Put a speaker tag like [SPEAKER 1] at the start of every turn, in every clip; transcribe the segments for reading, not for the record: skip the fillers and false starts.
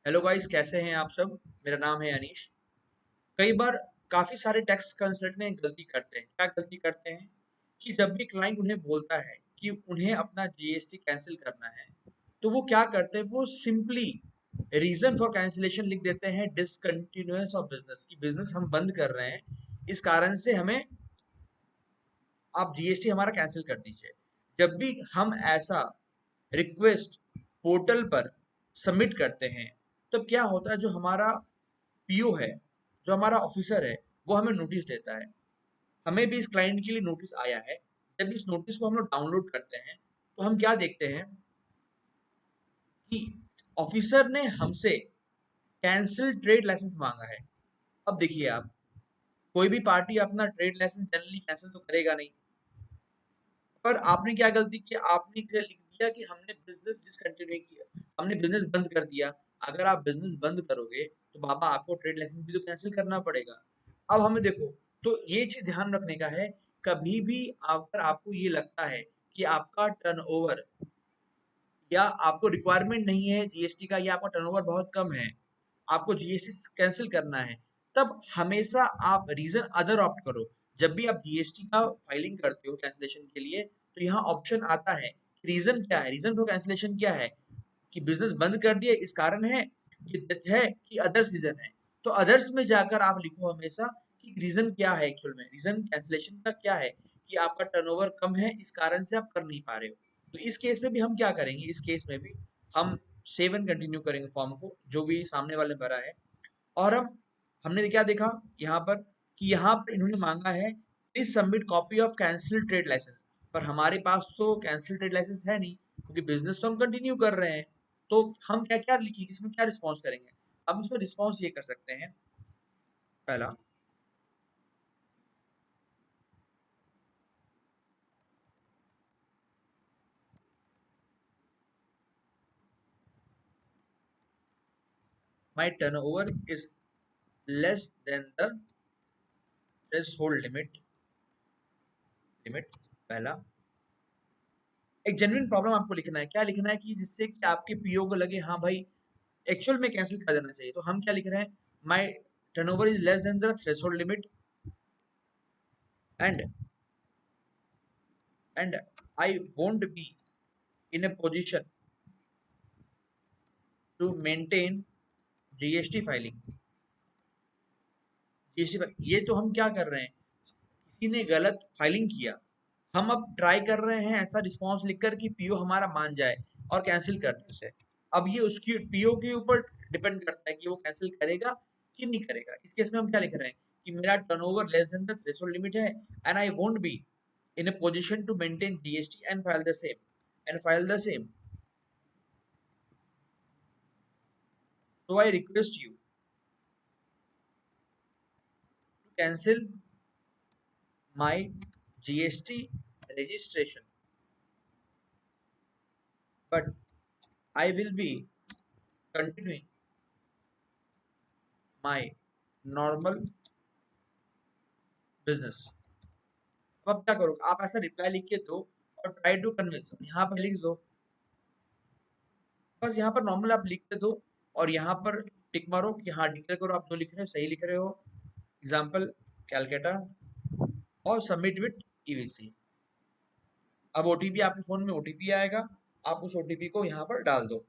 [SPEAKER 1] Hello guys, कैसे हैं आप सब। मेरा नाम है अनीश। कई बार काफ़ी सारे टैक्स कंसल्टेंट गलती करते हैं। क्या गलती करते हैं कि जब भी क्लाइंट उन्हें बोलता है कि उन्हें अपना जीएसटी कैंसिल करना है, तो वो क्या करते हैं, वो सिंपली रीज़न फॉर कैंसिलेशन लिख देते हैं, डिसकंटिन्यूएंस ऑफ बिजनेस, कि बिजनेस हम बंद कर रहे हैं, इस कारण से हमें आप जीएसटी हमारा कैंसिल कर दीजिए। जब भी हम ऐसा रिक्वेस्ट पोर्टल पर सबमिट करते हैं, तब क्या होता है, जो हमारा पीओ है, जो हमारा ऑफिसर है, वो हमें नोटिस देता है। हमें भी इस क्लाइंट के लिए नोटिस आया है। जब इस नोटिस को हम लोग डाउनलोड करते हैं, तो हम क्या देखते हैं कि ऑफिसर ने हमसे कैंसिल ट्रेड लाइसेंस मांगा है। अब देखिए आप, कोई भी पार्टी अपना ट्रेड लाइसेंस जनरली कैंसिल तो करेगा नहीं। पर आपने क्या गलती की, आपने क्या लिख दिया कि हमने बिजनेस डिसकंटिन्यू किया, हमने बिजनेस बंद कर दिया। अगर आप बिजनेस बंद करोगे तो बाबा आपको ट्रेड लाइसेंस भी तो कैंसिल करना पड़ेगा। अब हमें देखो, तो ये चीज ध्यान रखने का है। कभी भी अगर आपको ये लगता है कि आपका टर्नओवर या आपको रिक्वायरमेंट नहीं है जीएसटी का, या आपका टर्नओवर बहुत कम है, आपको जीएसटी कैंसिल करना है, तब हमेशा आप रीजन अदर ऑप्ट करो। जब भी आप जीएसटी का फाइलिंग करते हो कैंसिलेशन के लिए, तो यहाँ ऑप्शन आता है, रीजन क्या है, रीजन फॉर कैंसिलेशन क्या है, कि बिजनेस बंद कर दिया इस कारण है, कि डेथ है, कि अदर्स रीजन है। तो अदर्स में जाकर आप लिखो हमेशा कि रीजन क्या है, एक्चुअल में रीजन कैंसिलेशन का क्या है, कि आपका टर्नओवर कम है, इस कारण से आप कर नहीं पा रहे हो। तो इस केस में भी हम क्या करेंगे, इस केस में भी हम सेव एंड कंटिन्यू करेंगे फॉर्म को, जो भी सामने वाले ने भरा है। और हमने क्या देखा यहाँ पर, कि यहाँ पर इन्होंने मांगा है please submit copy of cancel trade licence. पर हमारे पास तो कैंसिल ट्रेड लाइसेंस है नहीं, क्योंकि बिजनेस तो हम कंटिन्यू कर रहे हैं। तो हम क्या क्या लिखेंगे, इसमें क्या रिस्पॉन्स करेंगे। अब इसमें रिस्पॉन्स ये कर सकते हैं। पहला, my turn over is less than the threshold limit. पहला, एक जेन्युइन प्रॉब्लम आपको लिखना है। क्या लिखना है, कि जिससे कि आपके पीओ को लगे हाँ भाई एक्चुअल में कैंसिल कर देना चाहिए। तो हम क्या लिख रहे हैं, my turnover is less than the threshold limit, and and I won't be in a position to maintain GST filing. GST, ये तो हम क्या कर रहे हैं, किसी ने गलत फाइलिंग किया, हम अब ट्राई कर रहे हैं ऐसा रिस्पॉन्स लिखकर कि पीओ हमारा मान जाए और कैंसिल कर दे इसे। अब ये उसकी पीओ के ऊपर डिपेंड करता है कि वो कैंसिल करेगा कि नहीं करेगा। इस केस में हम क्या लिख रहे हैं, कि मेरा turnover less than the threshold limit है, and I won't be in a position to maintain GST and file the same. So I request you to cancel my GST registration, but I will be continuing my normal business. अब क्या करो, आप ऐसा reply लिख के दो और try to convince, यहाँ पर लिख दो, बस यहाँ पर नॉर्मल आप लिख के दो, और यहाँ पर टिक मारो कि हाँ डिक्लेयर करो आप जो लिख रहे हो सही लिख रहे हो। एग्जाम्पल कैलकाटा, और सबमिट विथ ईवीसी। अब ओटीपी, आपके फोन में ओटीपी आएगा, आप उस ओटीपी को यहाँ पर डाल दो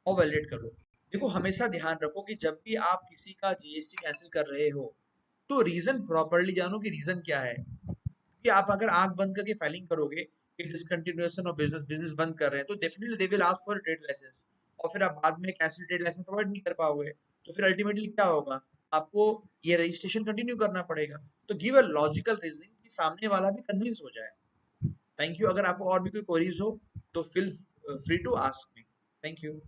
[SPEAKER 1] और वैलिडेट कर लो। देखो, हमेशा ध्यान रखो कि जब भी आप किसी का जीएसटी कैंसिल कर रहे हो, तो रीजन प्रॉपरली जानो कि रीजन क्या है। कि आप अगर आंख बंद करके फाइलिंग करोगे कि डिसकंटिन्यूएशन ऑफ बिजनेस, बिजनेस बंद कर रहे हैं, तो definitely they will ask for trade licence, और फिर आप बाद में कैंसिल ट्रेड लाइसेंस प्रोवाइड नहीं कर पाओगे। तो फिर अल्टीमेटली क्या होगा, आपको ये रजिस्ट्रेशन कंटिन्यू करना पड़ेगा। तो गिव अ लॉजिकल रीजन कि सामने वाला भी कन्विंस हो जाए। Thank you. अगर आपको और भी कोई क्वेरीज हो तो feel free to ask me. Thank you.